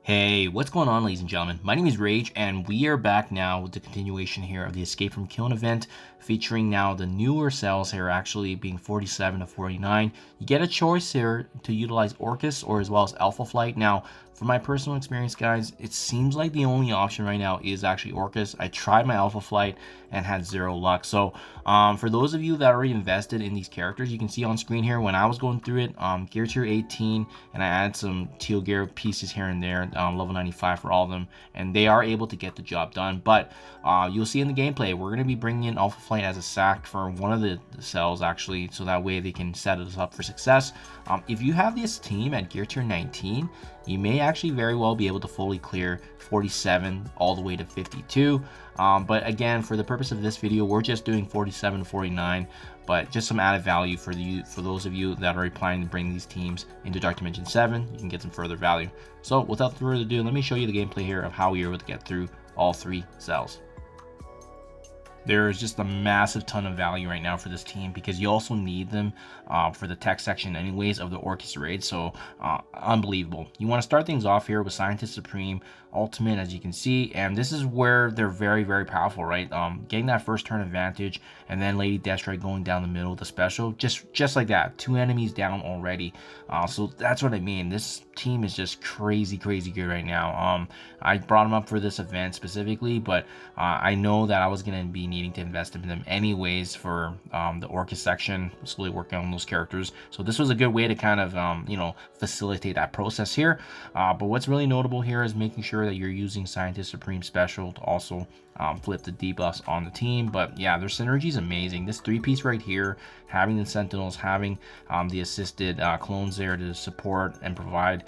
Hey, what's going on, ladies and gentlemen? My name is Rage, and we are back now with the continuation here of the Escape from Kyln event, featuring now the newer cells here actually being 47 to 49. You get a choice here to utilize ORCHIS or as well as Alpha Flight. Now, from my personal experience, guys, it seems like the only option right now is actually ORCHIS. I tried my Alpha Flight and had zero luck. So for those of you that already invested in these characters, you can see on screen here when I was going through it, gear tier 18, and I added some teal gear pieces here and there, level 95 for all of them, and they are able to get the job done. But you'll see in the gameplay, we're going to be bringing in Alpha Flight as a sack for one of the cells actually, so that way they can set us up for success. If you have this team at gear tier 19, you may actually very well be able to fully clear 47 all the way to 52. But again, for the purpose of this video, we're just doing 47 to 49, but just some added value for those of you that are planning to bring these teams into Dark Dimension 7. You can get some further value. So without further ado, let me show you the gameplay here of how we are able to get through all three cells. There's just a massive ton of value right now for this team because you also need them for the tech section anyways of the ORCHIS raid. So unbelievable. You want to start things off here with Scientist Supreme Ultimate, as you can see, and this is where they're very, very powerful, right? Getting that first turn advantage, and then Lady Deathstrike going down the middle with the special, just like that, 2 enemies down already. So that's what I mean. This team is just crazy good right now. I brought them up for this event specifically, but I know that I was going to be needing to invest in them anyways for the ORCHIS section, slowly working on those characters. So this was a good way to kind of facilitate that process here. But what's really notable here is making sure that you're using Scientist Supreme Special to also flip the debuffs on the team. But yeah, their synergy is amazing. This 3-piece right here, having the Sentinels, having the assisted clones there to support and provide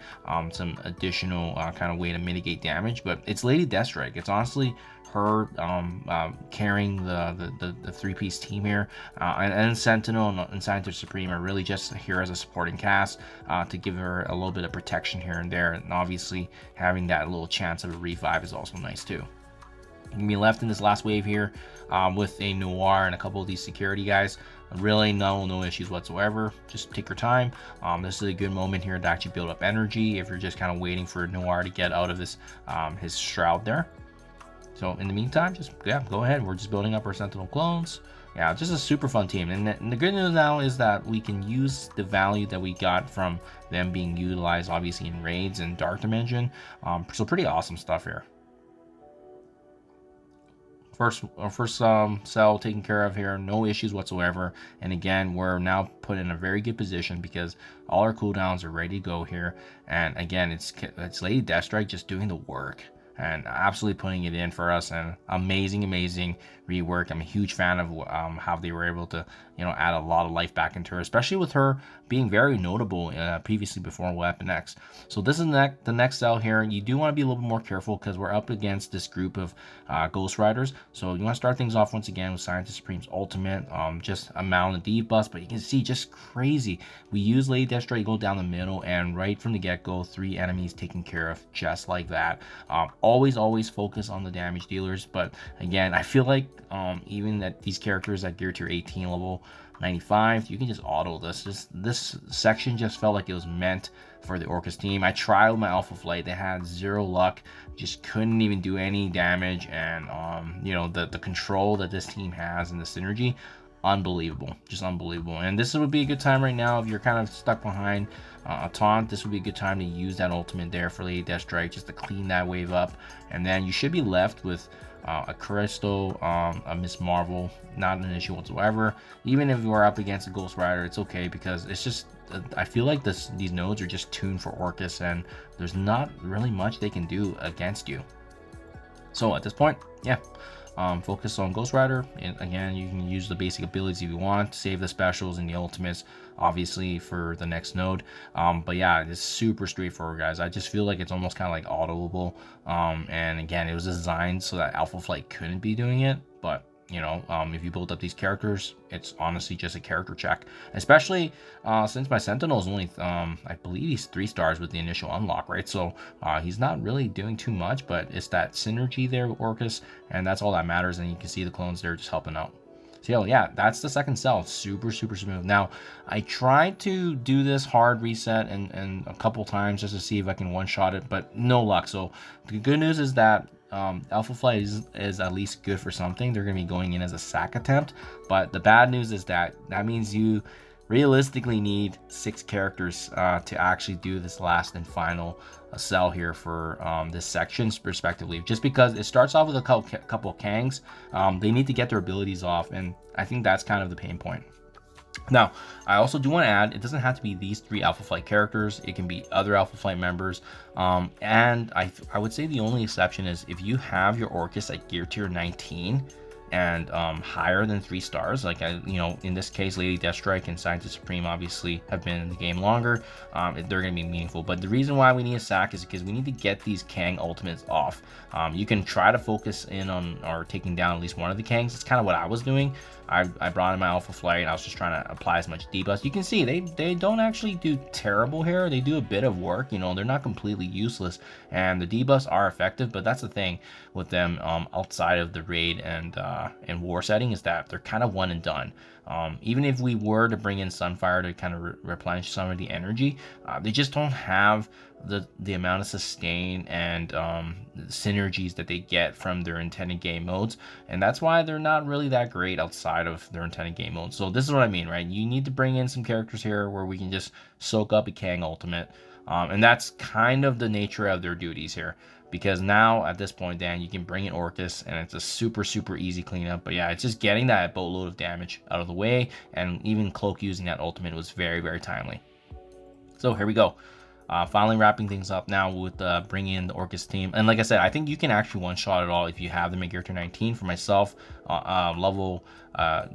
some additional kind of way to mitigate damage. But it's Lady Deathstrike. It's honestly her carrying the 3-piece team here, and Sentinel and Scientist Supreme are really just here as a supporting cast to give her a little bit of protection here and there, and obviously having that little chance of a revive is also nice too. You can be left in this last wave here with a Noir and a couple of these security guys. Really no issues whatsoever. Just take your time. This is a good moment here to actually build up energy if you're just kind of waiting for Noir to get out of this his shroud there. So in the meantime, just go ahead. We're just building up our Sentinel clones. Yeah, just a super fun team. And the good news now is that we can use the value that we got from them being utilized, obviously, in raids and Dark Dimension. So pretty awesome stuff here. First cell taken care of here, no issues whatsoever. And again, we're now put in a very good position because all our cooldowns are ready to go here. And again, it's Lady Deathstrike just doing the work and absolutely putting it in for us, and amazing rework. I'm a huge fan of how they were able to add a lot of life back into her, especially with her being very notable previously before Weapon X. So this is the next cell here. You do want to be a little bit more careful because we're up against this group of Ghost Riders. So you want to start things off once again with Scientist Supreme's Ultimate, just amount of debuffs, but you can see just crazy. We use Lady Deathstrike, go down the middle, and right from the get-go, 3 enemies taken care of just like that. Always focus on the damage dealers, but again, I feel like even that these characters at gear tier 18 level 95, you can just auto this. This section just felt like it was meant for the ORCHIS team. I tried with my Alpha Flight, they had 0 luck, just couldn't even do any damage, and the control that this team has and the synergy, unbelievable, just unbelievable. And this would be a good time right now if you're kind of stuck behind a taunt. This would be a good time to use that ultimate there for Lady Deathstrike just to clean that wave up, and then you should be left with a Crystal, a Miss Marvel, not an issue whatsoever. Even if you are up against a Ghost Rider, it's okay because it's just I feel like these nodes are just tuned for ORCHIS, and there's not really much they can do against you. So at this point, yeah, focus on Ghost Rider, and again, you can use the basic abilities if you want, save the specials and the ultimates obviously for the next node. But yeah, it's super straightforward, guys. I just feel like it's almost kind of like autoable, and again, it was designed so that Alpha Flight couldn't be doing it, but if you build up these characters, it's honestly just a character check, especially since my Sentinel is only I believe he's 3 stars with the initial unlock, right? So he's not really doing too much, but it's that synergy there with ORCHIS, and that's all that matters. And you can see the clones there just helping out. So yeah, that's the second cell. Super smooth. Now, I tried to do this hard reset and a couple times just to see if I can one-shot it, but no luck. So the good news is that Alpha Flight is at least good for something. They're going to be going in as a sack attempt, but the bad news is that means you realistically need 6 characters to actually do this last and final cell here for this section respectively, just because it starts off with a couple of Kangs. They need to get their abilities off, and I think that's kind of the pain point. Now, I also do want to add, it doesn't have to be these 3 Alpha Flight characters. It can be other Alpha Flight members. And I would say the only exception is if you have your ORCHIS at gear tier 19 and higher than 3 stars, like in this case, Lady Deathstrike and Scientist Supreme obviously have been in the game longer. They're going to be meaningful, but the reason why we need a sack is because we need to get these Kang ultimates off. You can try to focus in on or taking down at least one of the Kangs. It's kind of what I was doing. I brought in my Alpha Flight. I was just trying to apply as much debuffs. You can see they don't actually do terrible here. They do a bit of work. They're not completely useless, and the debuffs are effective. But that's the thing with them outside of the raid and war setting, is that they're kind of one and done. Even if we were to bring in Sunfire to kind of replenish some of the energy, they just don't have the amount of sustain and synergies that they get from their intended game modes, and that's why they're not really that great outside of their intended game modes. So this is what I mean, right? You need to bring in some characters here where we can just soak up a Kang ultimate, and that's kind of the nature of their duties here. Because now at this point, Dan, you can bring in ORCHIS and it's a super easy cleanup. But yeah, it's just getting that boatload of damage out of the way, and even Cloak using that ultimate was very timely. So here we go. Finally wrapping things up now with bringing in the ORCHIS team. And like I said, I think you can actually one-shot it all if you have them at gear tier 19. For myself, level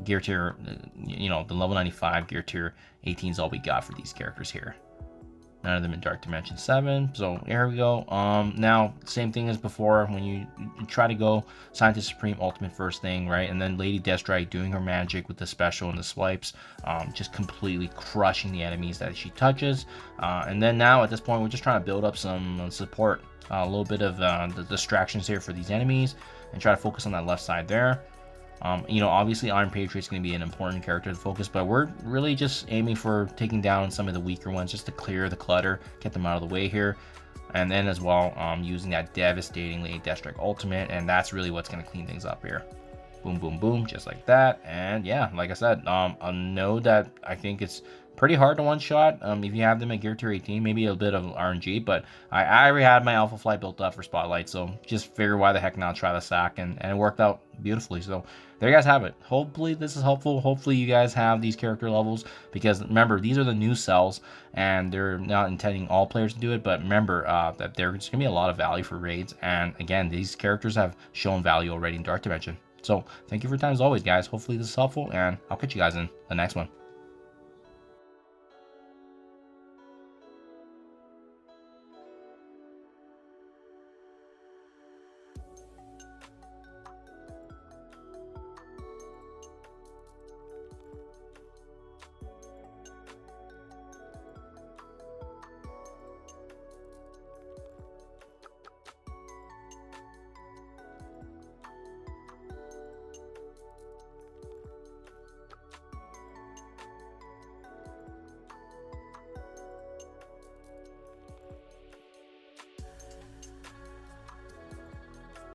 gear tier, the level 95 gear tier 18 is all we got for these characters here. None of them in Dark Dimension 7. So here we go. Now, same thing as before. When you try to go Scientist Supreme ultimate first thing, right? And then Lady Deathstrike doing her magic with the special and the swipes. Just completely crushing the enemies that she touches. And then now, at this point, we're just trying to build up some support. A little bit of the distractions here for these enemies. And try to focus on that left side there. Obviously Iron Patriot's going to be an important character to focus, but we're really just aiming for taking down some of the weaker ones just to clear the clutter, get them out of the way here. And then as well, using that devastating Lady Deathstrike ultimate, and that's really what's going to clean things up here. Boom, just like that. And yeah, like I said, a node that I think it's pretty hard to one-shot if you have them at gear tier 18, maybe a bit of RNG, but I already had my Alpha Flight built up for Spotlight, so just figure why the heck not try the sack, and it worked out beautifully. So there you guys have it. Hopefully this is helpful. Hopefully you guys have these character levels, because remember, these are the new cells, and they're not intending all players to do it, but remember that there's going to be a lot of value for raids, and again, these characters have shown value already in Dark Dimension. So thank you for your time as always, guys. Hopefully this is helpful, and I'll catch you guys in the next one.